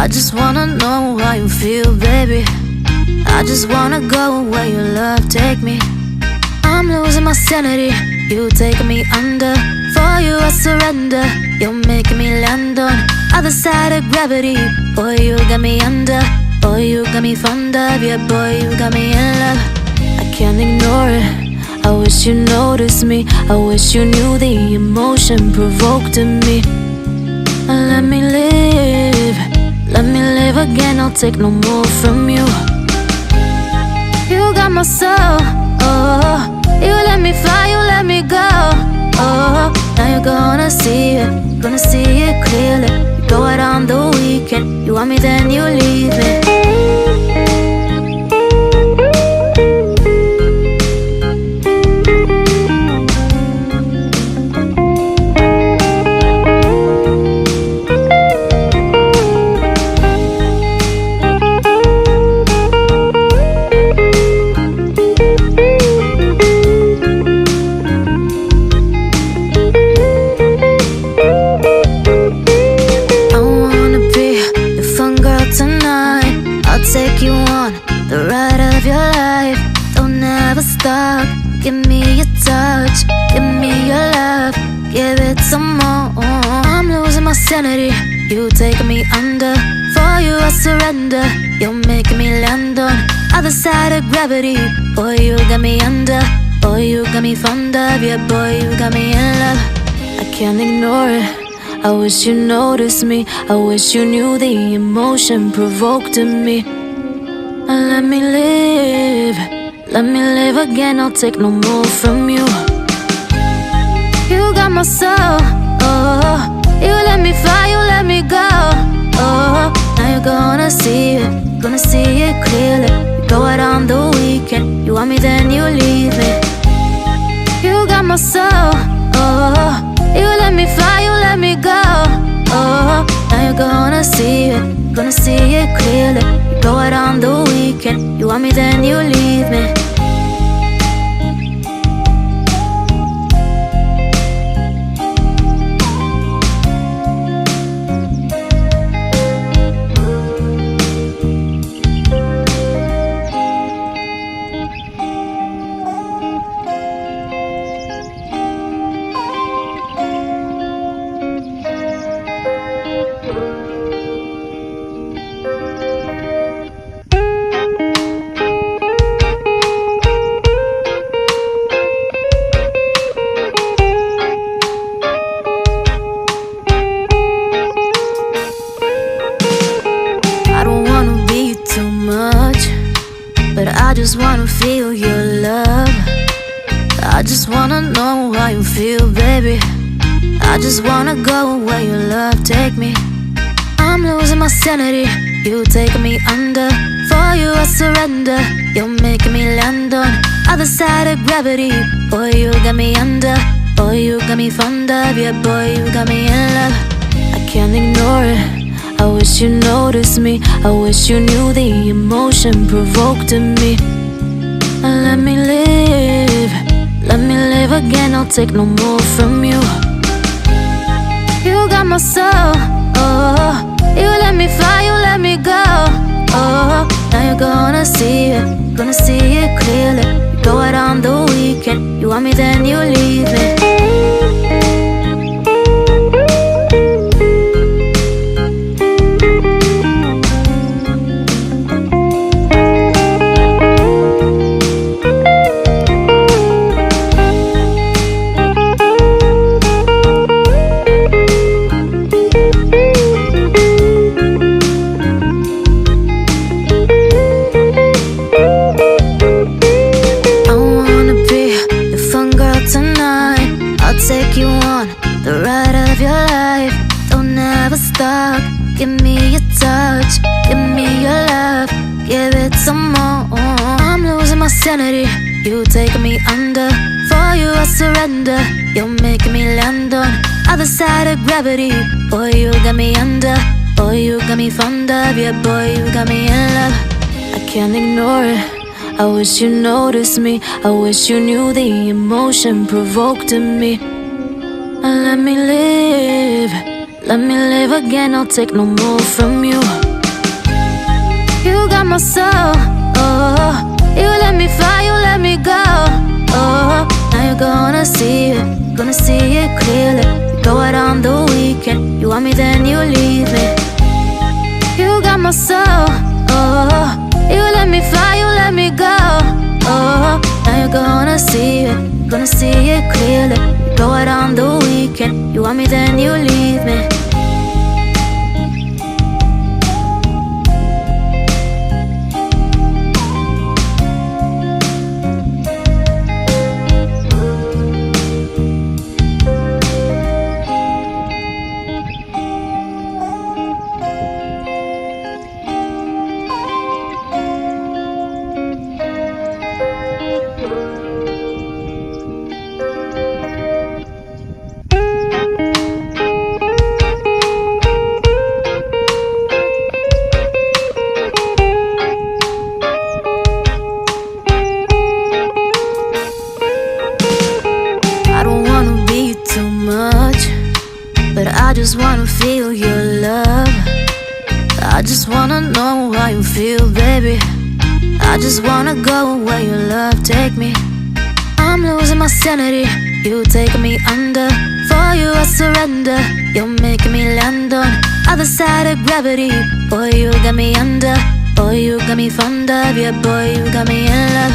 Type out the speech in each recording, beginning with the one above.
just wanna know how you feel, baby. I just wanna go where your love take me. I'm losing my sanity, you taking me under. For you I surrender, you're making me land on other side of gravity. Boy, you got me under. Boy, you got me fond of. Yeah, boy, you got me in love. I can't ignore it. I wish you noticed me. I wish you knew the emotion provoked in me. Let me live, let me live again. I'll take no more from you. You got my soul, oh. You let me fly, you let me go, oh. Now you're gonna see it clearly. You go out on the weekend, you want me then you leave me. Take you on the ride of your life. Don't ever stop. Give me your touch, give me your love, give it some more. I'm losing my sanity, you taking me under. For you I surrender, you're making me land on other side of gravity. Boy, you got me under. Boy, you got me fond of. Yeah, boy, you got me in love. I can't ignore it. I wish you noticed me. I wish you knew the emotion provoked in me. Let me live, let me live again. I'll take no more from you. You got my soul, oh. You let me fly, you let me go, oh. Now you're gonna see it clearly. You go out on the weekend, you want me then you leave me. You got my soul, oh. You let me fly, you let me go, oh. Now you're gonna see it clearly. You go out on the weekend, you want me then you leave me. I just wanna feel your love. I just wanna know how you feel, baby. I just wanna go where your love take me. I'm losing my sanity, you taking me under. For you I surrender, you're making me land on other side of gravity. Boy, you got me under. Boy, you got me fond of. Yeah, boy, you got me in love. I can't ignore it. I wish you noticed me. I wish you knew the emotion provoked in me. Let me live, let me live again. I'll take no more from you. You got my soul, oh. You let me fly, you let me go, oh. Now you're gonna see it clearly. You go out on the weekend, you want me then you leave me. Take you on the ride of your life. Don't ever stop. Give me your touch, give me your love, give it some more. I'm losing my sanity, you taking me under. For you I surrender, you're making me land on other side of gravity. Boy, you got me under. Boy, you got me fond of. Yeah, boy, you got me in love. I can't ignore it. I wish you noticed me. I wish you knew the emotion provoked in me. Let me live again. I'll take no more from you. got my soul, oh. You let me fly, you let me go, oh. Now you're gonna see it clearly. You go out on the weekend, you want me then you leave me. You got my soul, oh. You let me fly, you let me go, oh. Now you're gonna see it clearly. You go out on the weekend, you want me then you leave me. But I just wanna feel your love. I just wanna know how you feel, baby. I just wanna go where your love take me. I'm losing my sanity, you taking me under. For you I surrender, you're making me land on other side of gravity. Boy, you got me under. Boy, you got me fond of. Yeah, boy, you got me in love.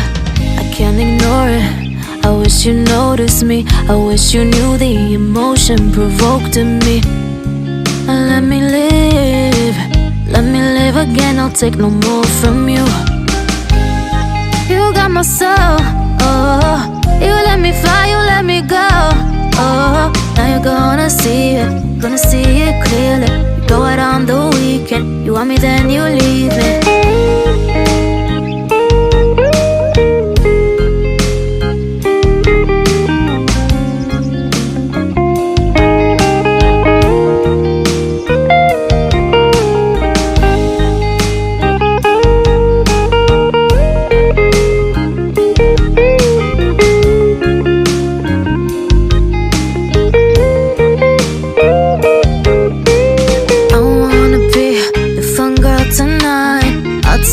I can't ignore it. I wish you noticed me. I wish you knew the emotion provoked in me. Let me live again. I'll take no more from you. You got my soul, oh. You let me fly, you let me go, oh. Now you're gonna see it clearly. You go out on the weekend, you want me then you leave me.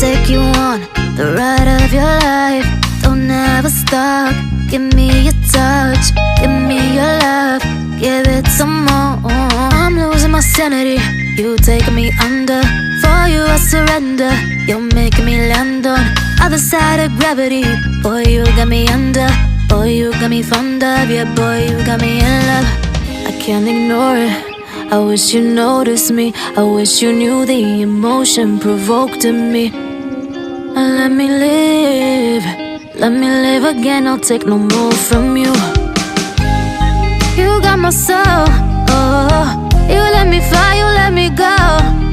Take you on the ride of your life. Don't ever stop. Give me your touch, give me your love, give it some more. I'm losing my sanity, you taking me under. For you I surrender, you're making me land on other side of gravity. Boy, you got me under. Boy, you got me fond of. Yeah, boy, you got me in love. I can't ignore it. I wish you noticed me. I wish you knew the emotion provoked in me. Let me live again. I'll take no more from you. You got my soul, oh. You let me fly, you let me go,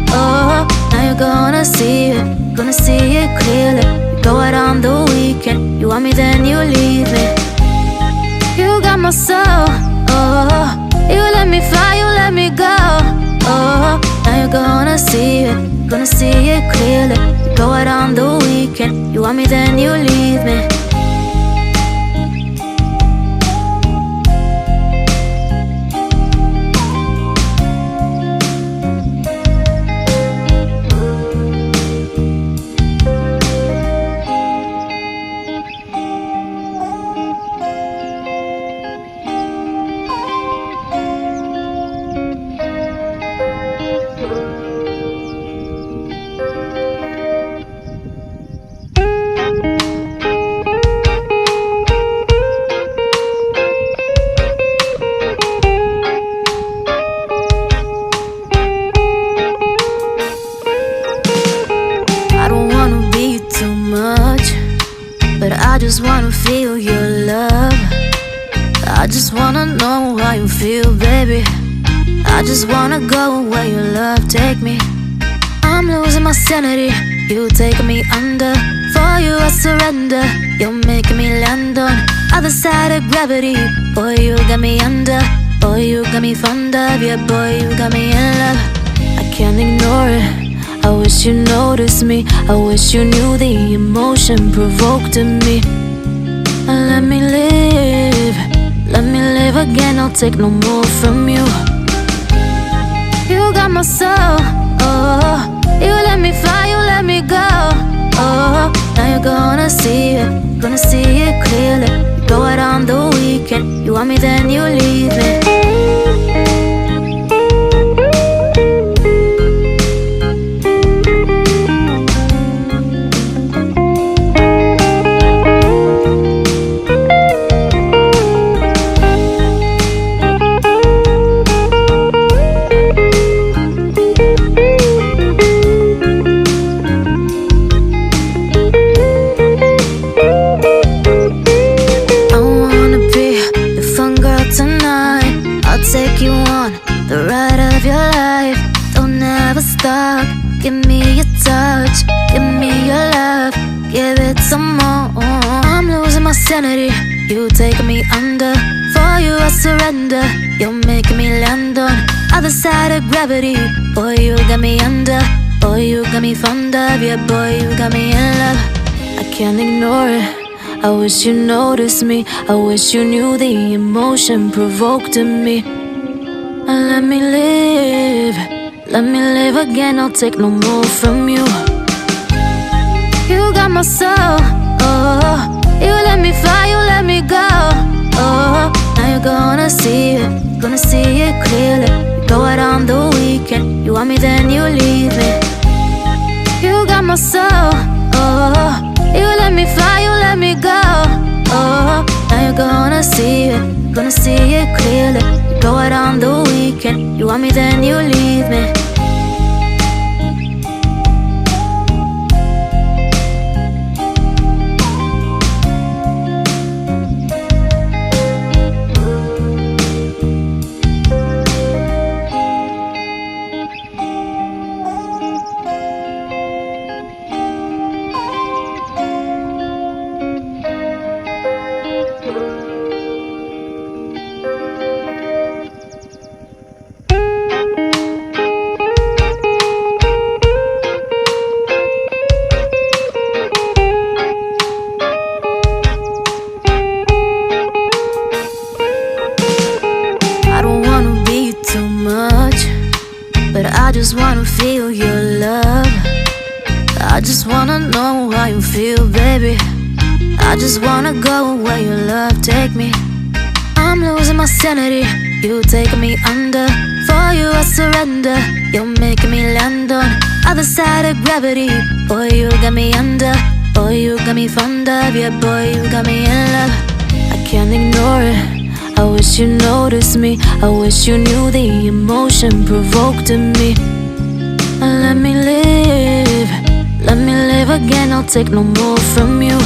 oh. Now you're gonna see it clearly. You go out on the weekend, you want me then you leave me. You got my soul, oh. You let me fly, you let me go, oh. Now you're gonna see it clearly. You go out on the weekend, you want me then you leave me. But I just wanna feel your love. I just wanna know how you feel, baby. I just wanna go where your love take me. I'm losing my sanity, you taking me under. For you I surrender, you're making me land on other side of gravity. Boy, you got me under. Boy, you got me fond of. Yeah, boy, you got me in love. I can't ignore it. I wish you noticed me. I wish you knew the emotion provoked in me. Let me live again. I'll take no more from you. You got my soul, oh. You let me fly, you let me go, stop. Give me your touch, give me your love, give it some more. I'm losing my sanity, you taking me under. For you I surrender, you're making me land on other side of gravity. Boy, you got me under, boy, you got me fond of. Yeah, boy, you got me in love. I can't ignore it, I wish you noticed me. I wish you knew the emotion provoked in me. Let me live, let me live again. I'll take no more from you. You got my soul, oh. You let me fly, you let me go, oh. Now you're gonna see it clearly. You go out on the weekend, you want me then you leave me. You got my soul, oh. You let me fly, you let me go, oh. Now you're gonna see it clearly. You go out on the weekend, you want me then you leave me. I just wanna feel your love. I just wanna know how you feel, baby. I just wanna go where your love take me. I'm losing my sanity, you taking me under. For you I surrender, you're making me land on other side of gravity. Boy, you got me under, boy, you got me fond of. Yeah, boy, you got me in love. I can't ignore it, I wish you noticed me. I wish you knew the emotion provoked in me. Let me live again. I'll take no more from you.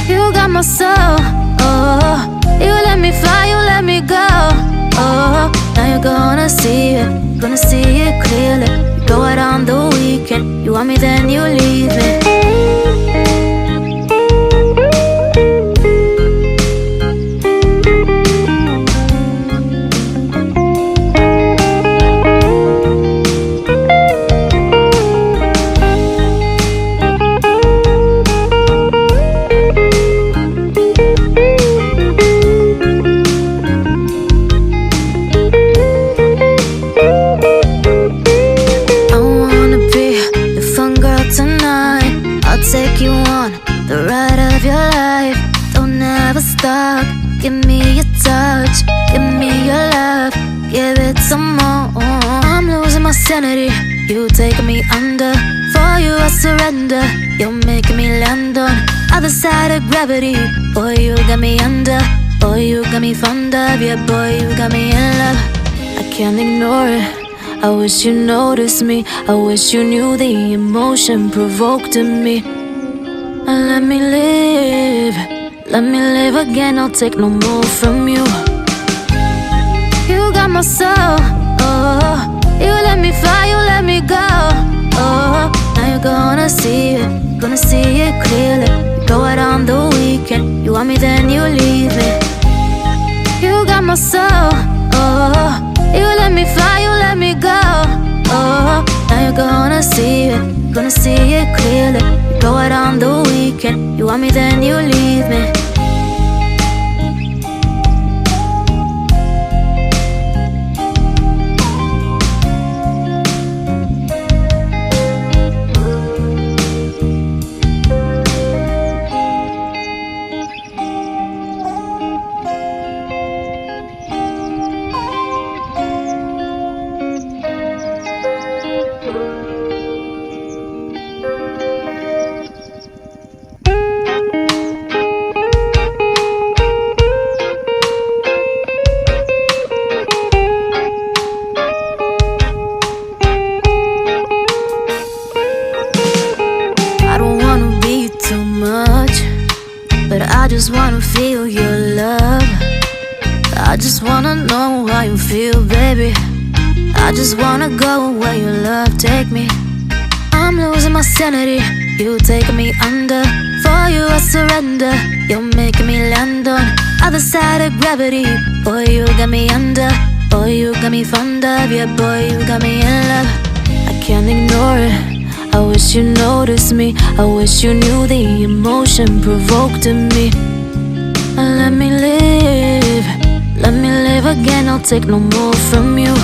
You got my soul, oh. You let me fly, you let me go, oh. Now you're gonna see it clearly. You go out on the weekend, you want me then you leave me. Take you on the ride of your life. Don't ever stop. Give me your touch, give me your love, give it some more. I'm losing my sanity, you taking me under. For you I surrender, you're making me land on other side of gravity. Boy, you got me under, boy, you got me fond of. Yeah, boy, you got me in love. I can't ignore it, I wish you noticed me. I wish you knew the emotion provoked in me. Let me live again. I'll take no more from you. You got my soul, oh. You let me fly, you let me go, oh. Now you're gonna see it clearly. You go out on the weekend, you want me then you leave me. You got my soul, oh. You let me fly, you let me go, oh. Now you're gonna see it clearly. You go out on the weekend, you want me then you leave me. I just wanna feel your love. I just wanna know how you feel, baby. I just wanna go where your love take me. I'm losing my sanity, you taking me under. For you I surrender, you're making me land on other side of gravity. Boy, you got me under. Boy, you got me fond of. Yeah, boy, you got me in love. I can't ignore it, I wish you noticed me. I wish you knew the emotion provoked in me. Let me live again, I'll take no more from you.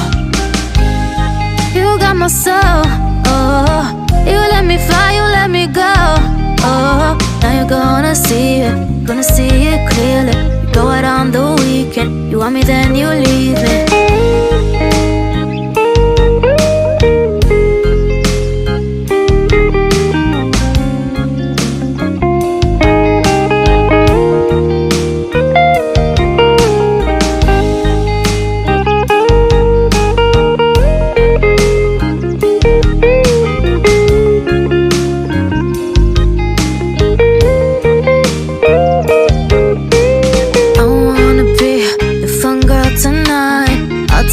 You got my soul, oh. You let me fly, you let me go, oh. Now you're gonna see it clearly. You go out on the weekend, you want me then you leave me.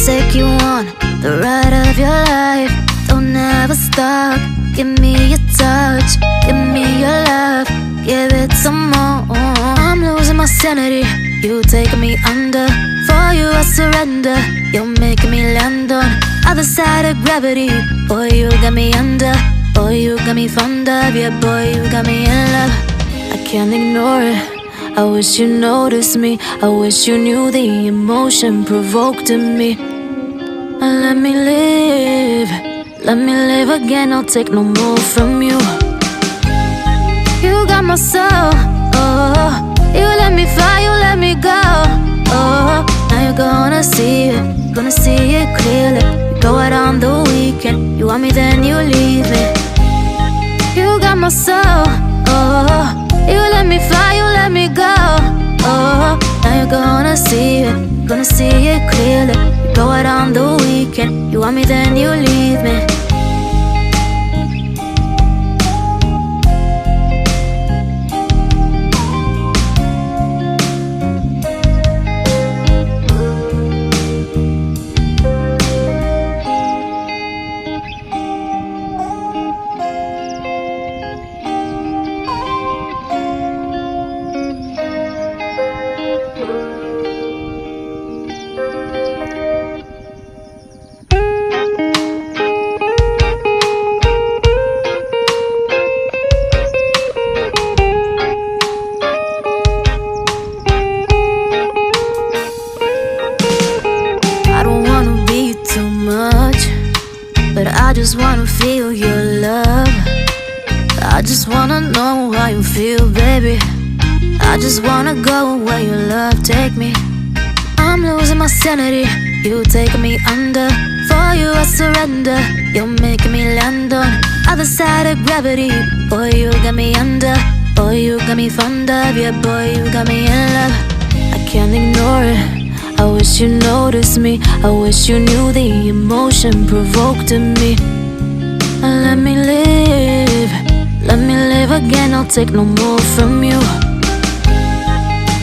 Take you on the ride of your life. Don't ever stop. Give me your touch, give me your love, give it some more. I'm losing my sanity, you taking me under. For you I surrender, you're making me land on other side of gravity. Boy, you got me under. Boy, you got me fond of. Yeah, boy, you got me in love. I can't ignore it, I wish you noticed me. I wish you knew the emotion provoked in me. Let me live again, I'll take no more from you. You got my soul, oh. You let me fly, you let me go, oh. Now you're gonna see it clearly. You go out on the weekend, you want me then you leave me. You got my soul, oh. You let me fly, you let me go, oh. Now you're gonna see it clearly. You go out on the weekend, you want me then you leave me. But I just wanna feel your love. I just wanna know how you feel, baby. I just wanna go where your love take me. I'm losing my sanity, you taking me under. For you I surrender, you're making me land on other side of gravity. Boy, you got me under. Boy, you got me fond of. Yeah, boy, you got me in love. I can't ignore it, I wish you noticed me. I wish you knew the emotion provoked in me. Let me live again, I'll take no more from you.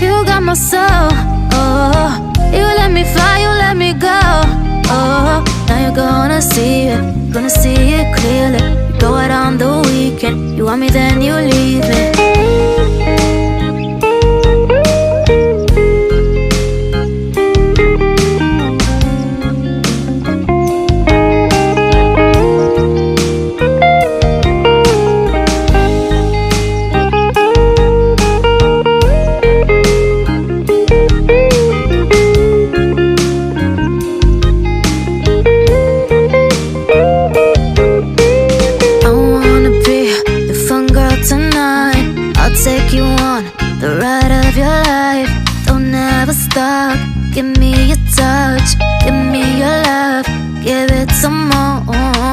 You got my soul, oh. You let me fly, you let me go, oh. Now you're gonna see it clearly. You go out on the weekend, you want me then you leave me. Take you on the ride of your life. Don't ever stop. Give me your touch, give me your love, give it some more.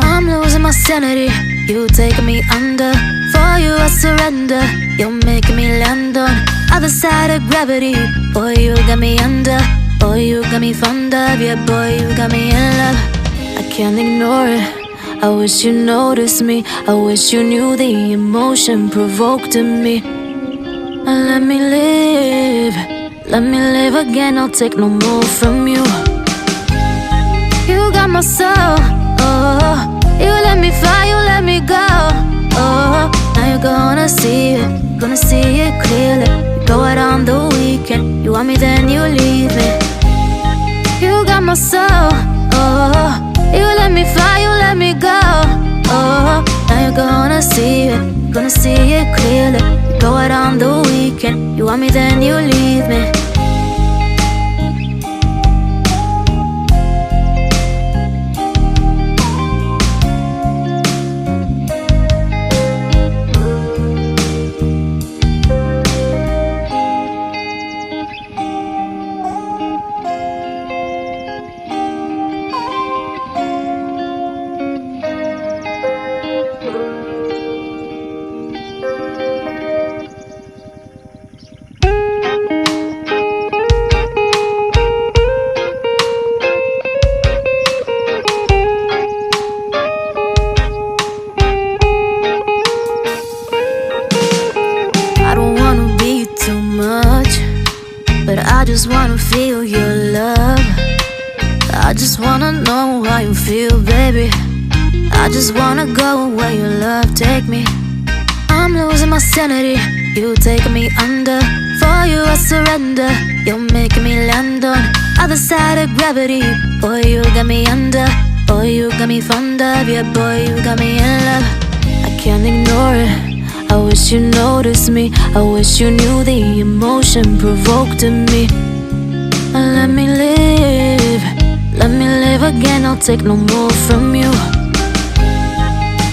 I'm losing my sanity, you taking me under. For you I surrender, you're making me land on other side of gravity. Boy, you got me under. Boy, you got me fond of. Yeah, boy, you got me in love. I can't ignore it, I wish you noticed me. I wish you knew the emotion provoked in me. Let me live again, I'll take no more from you. You got my soul. Oh, you let me fly, you let me go. Oh, now you're gonna see it clearly. You go out on the weekend, you want me then you leave me. You got my soul. Oh, you let me fly, you let me go. Oh, now you're gonna see it clearly. You go out on the weekend, you want me then you leave me. But I just wanna feel your love. I just wanna know how you feel, baby. I just wanna go where your love take me. I'm losing my sanity, you taking me under. For you I surrender, you're making me land on other side of gravity. Boy, you got me under. Boy, you got me fond of. Yeah, boy, you got me in love. I can't ignore it. I wish you noticed me. I wish you knew the emotion provoked in me. Let me live again. I'll take no more from you.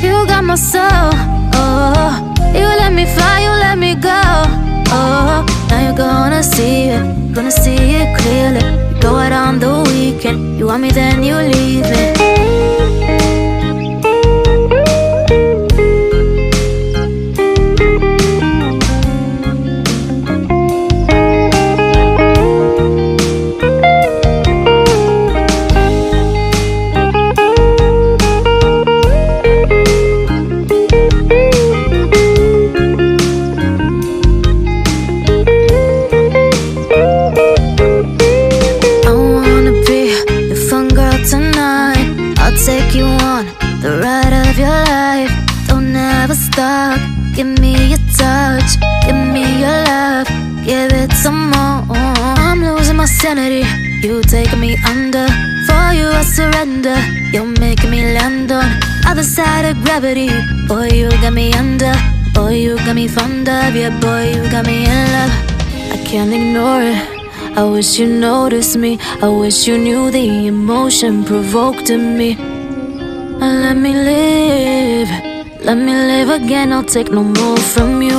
You got my soul. Oh, you let me fly, you let me go. Oh, now you're gonna see it clearly. You go out on the weekend, you want me then you leave me. Take you on the ride of your life. Don't ever stop. Give me your touch, give me your love, give it some more. I'm losing my sanity, you taking me under. For you I surrender, you're making me land on other side of gravity. Boy, you got me under. Boy, you got me fond of. Yeah, boy, you got me in love. I can't ignore it. I wish you noticed me. I wish you knew the emotion provoked in me. Let me live again. I'll take no more from you.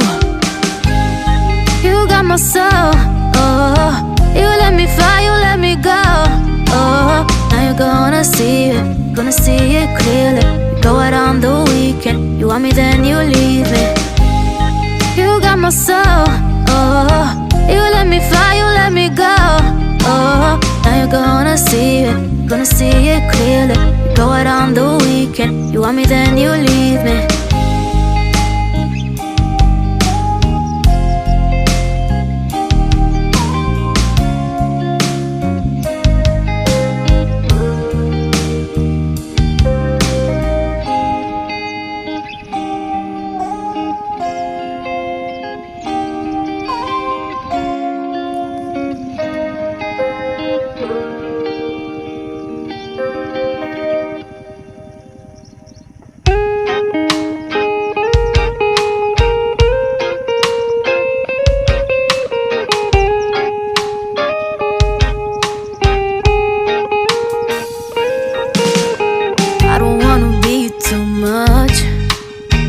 You got my soul. Oh, you let me fly, you let me go. Oh, now you're gonna see it clearly. You go out on the weekend, you want me then you leave me. You got my soul. Oh, you let me fly, you let me go. Oh, now you're gonna see it clearly. You go out on the weekend, you want me then you leave me.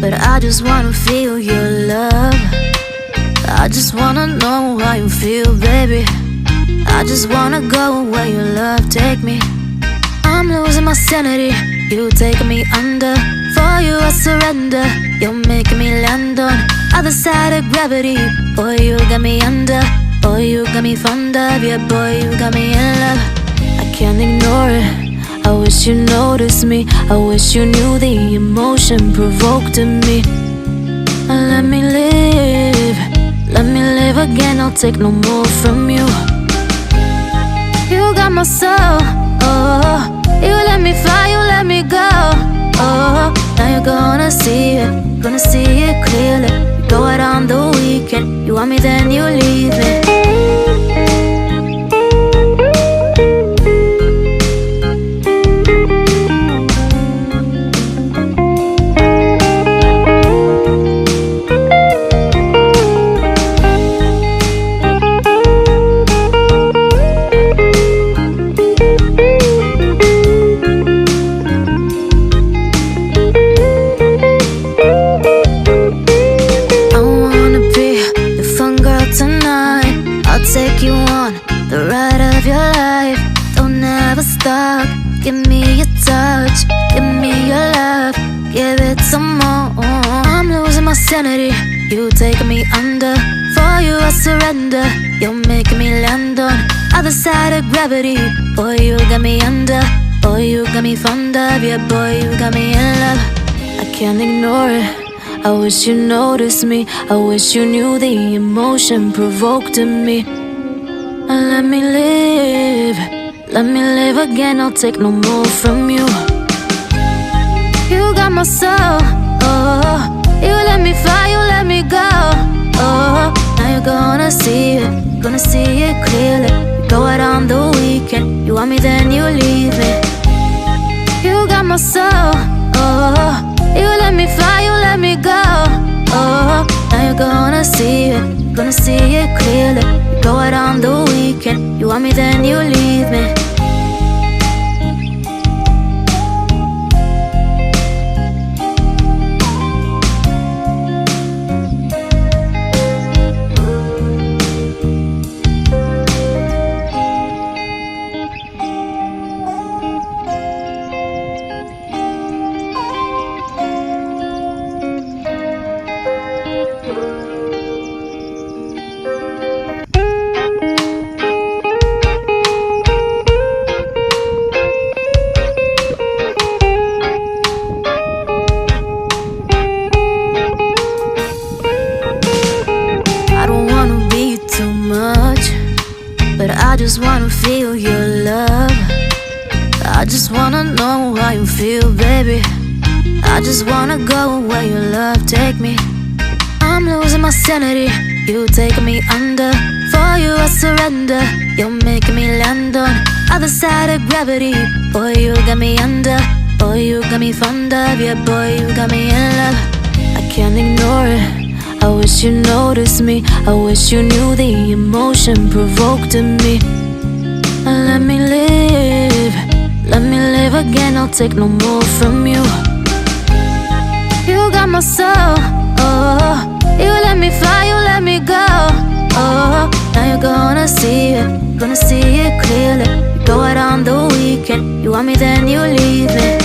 But I just wanna feel your love. I just wanna know how you feel, baby. I just wanna go where your love take me. I'm losing my sanity, you taking me under. For you I surrender, you're making me land on other side of gravity. Boy, you got me under. Boy, you got me fond of. Yeah, boy, you got me in love. I can't ignore it. I wish you noticed me. I wish you knew the emotion provoked in me. Let me live again. I'll take no more from you. You got my soul. Oh, Oh, you let me fly, you let me go. Oh, now you're gonna see it clearly. You go out on the weekend, you want me then you leave me. Take you on the ride of your life. Don't ever stop. Give me your touch, give me your love, give it some more. I'm losing my sanity. You taking me under. For you I surrender. You're making me land on other side of gravity. Boy, you got me under. Boy, you got me fond of. Yeah, boy, you got me in love. I can't ignore it. I wish you noticed me. I wish you knew the emotion provoked in me. Let me live again. I'll take no more from you. You got my soul. Oh, you let me fly, you let me go. Oh, now you're gonna see it clearly. You go out on the weekend, you want me then you leave me. You got my soul. Oh, you let me fly, you let me go. Oh, now you're gonna see it clearly. You go out on the weekend, you want me then you leave me. But I just wanna feel your love. I just wanna know how you feel, baby. I just wanna go where your love take me. I'm losing my sanity. You taking me under. For you I surrender. You're making me land on other side of gravity. Boy, you got me under. Boy, you got me fond of. Yeah, boy, you got me in love. I can't ignore it. I wish you noticed me. I wish you knew the emotion provoked in me. Let me live again. I'll take no more from you. You got my soul. Oh, you let me fly, you let me go. Oh, now you're gonna see it clearly. You go out on the weekend, you want me then you leave me.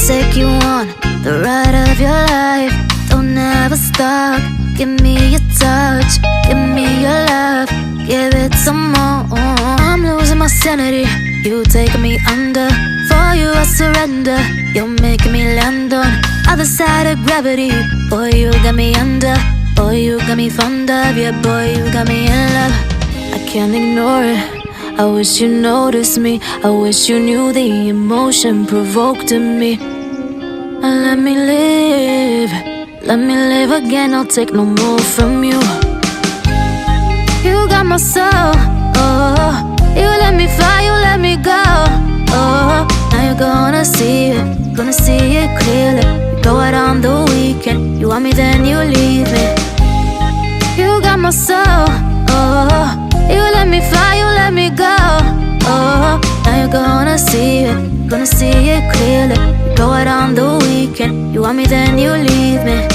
Take you on the ride of your life. Don't ever stop. Give me your touch, give me your love, give it some more. I'm losing my sanity. You taking me under. For you I surrender. You're making me land on other side of gravity. Boy, you got me under. Boy, you got me fond of. Yeah, boy, you got me in love. I can't ignore it. I wish you noticed me. I wish you knew the emotion provoked in me. Let me live again. I'll take no more from you. You got my soul. Oh, you let me fly, you let me go. Oh, now you're gonna see it clearly. You go out on the weekend, you want me then you leave me. You got my soul. Oh, you let me fly, you let me go. Oh, now you're gonna see it clearly. You go out on the weekend, you want me then you leave me.